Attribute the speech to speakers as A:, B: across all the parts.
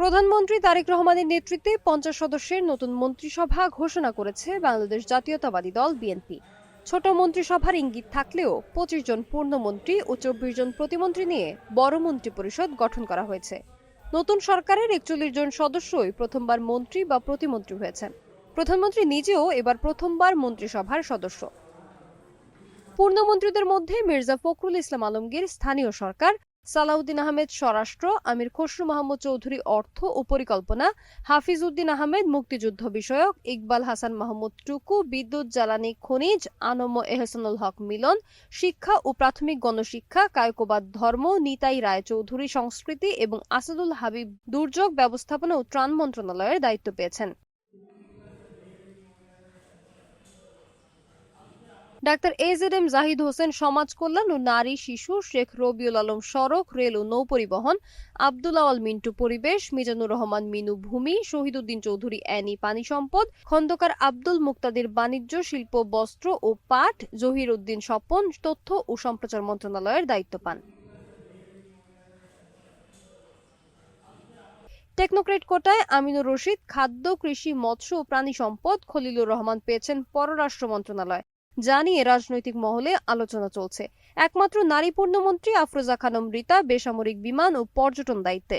A: প্রধানমন্ত্রী তারেক রহমানের নেতৃত্বে 50 সদস্যের নতুন মন্ত্রিসভা ঘোষণা করেছে বাংলাদেশ জাতীয়তাবাদী দল বিএনপি। ছোট মন্ত্রিসভার ইঙ্গিত থাকলেও 25 জন পূর্ণমন্ত্রী ও 24 জন প্রতিমন্ত্রী নিয়ে বড় মন্ত্রিপরিষদ গঠন করা হয়েছে। নতুন সরকারের 41 জন সদস্যই প্রথমবার মন্ত্রী বা প্রতিমন্ত্রী হয়েছেন। প্রধানমন্ত্রী নিজেও এবার প্রথমবার মন্ত্রিসভার সদস্য। পূর্ণমন্ত্রীদের মধ্যে মির্জা ফখরুল ইসলাম আলমগীর স্থানীয় সরকার, সালাউদ্দিন আহমেদ স্বরাষ্ট্র, আমির খসরু মাহমুদ চৌধুরী অর্থ ও পরিকল্পনা, হাফিজ উদ্দিন আহমেদ মুক্তিযুদ্ধ বিষয়ক, ইকবাল হাসান মাহমুদ টুকু বিদ্যুৎ জ্বালানি খনিজ, আনম এহসানুল হক মিলন শিক্ষা ও প্রাথমিক গণশিক্ষা, কায়কোবাদ ধর্ম, নিতাই রায় চৌধুরী সংস্কৃতি এবং আসাদুল হাবিব দুর্যোগ ব্যবস্থাপনা ও ত্রাণ মন্ত্রণালয়ের দায়িত্ব পেয়েছেন। ডাক্তার এজেডএম জাহিদ হোসেন সমাজ কল্যাণ ও নারী শিশু, শেখ রবিউল আলম সড়ক, রেল ও নৌপরিবহন, আব্দুল আওয়াল মিন্টু পরিবেশ, মিজানুর রহমান মিনু ভূমি, শহীদুদ্দিন চৌধুরী অ্যানি পানি সম্পদ, খন্দকার আব্দুল মুক্তাদির বাণিজ্য শিল্প বস্ত্র ও পাট, জহির উদ্দিন স্বপন তথ্য ও সম্প্রচার মন্ত্রণালয়ের দায়িত্ব পান। টেকনোক্রেট কোটায় আমিনুর রশিদ খাদ্য, কৃষি, মৎস্য ও প্রাণী সম্পদ, খলিলুর রহমান পেয়েছেন পররাষ্ট্র মন্ত্রণালয়। যা নিয়ে রাজনৈতিক মহলে আলোচনা চলছে। একমাত্র নারী পূর্ণমন্ত্রী আফরোজা খানম রিতা বেসামরিক বিমান ও পর্যটন দায়িত্বে।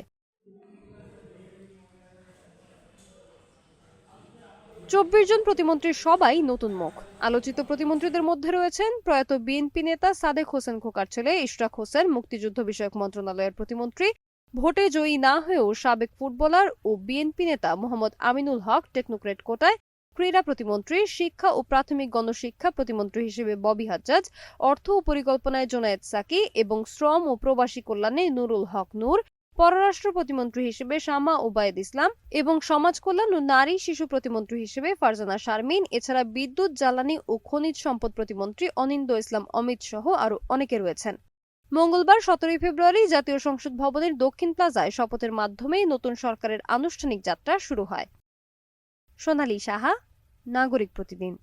A: 24 জন প্রতিমন্ত্রীর সবাই নতুন মুখ। আলোচিত প্রতিমন্ত্রীদের মধ্যে রয়েছেন প্রয়াত বিএনপি নেতা সাদেক হোসেন খোকার ছেলে ইশরাক হোসেন, মুক্তিযুদ্ধ বিষয়ক মন্ত্রণালয়ের প্রতিমন্ত্রী, ভোটে জয়ী না হয়েও সাবেক ফুটবলার ও বিএনপি নেতা মোহাম্মদ আমিনুল হক টেকনোক্রেট কোটায়, ক্রীড়া প্রতিমন্ত্রী, শিক্ষা ও প্রাথমিক গণশিক্ষা প্রতিমন্ত্রী হিসেবে ববি হাজ্জাজ, অর্থ ও পরিকল্পনায় জোনায়েদ সাকি এবং শ্রম ও প্রবাসী কল্যাণে নুরুল হক নূর, পররাষ্ট্র প্রতিমন্ত্রী হিসেবে শামা ওবায়েদ ইসলাম এবং সমাজ কল্যাণ ও নারী শিশু প্রতিমন্ত্রী হিসেবে ফারজানা শারমিন, এছাড়া বিদ্যুৎ জ্বালানি ও খনিজ সম্পদ প্রতিমন্ত্রী অনিন্দ ইসলাম অমিত সহ আরও অনেকে রয়েছেন। মঙ্গলবার 17 ফেব্রুয়ারি জাতীয় সংসদ ভবনের দক্ষিণ প্লাজায় শপথের মাধ্যমে নতুন সরকারের আনুষ্ঠানিক যাত্রা শুরু হয়। সোনালী সাহা, নাগরিক প্রতিদিন।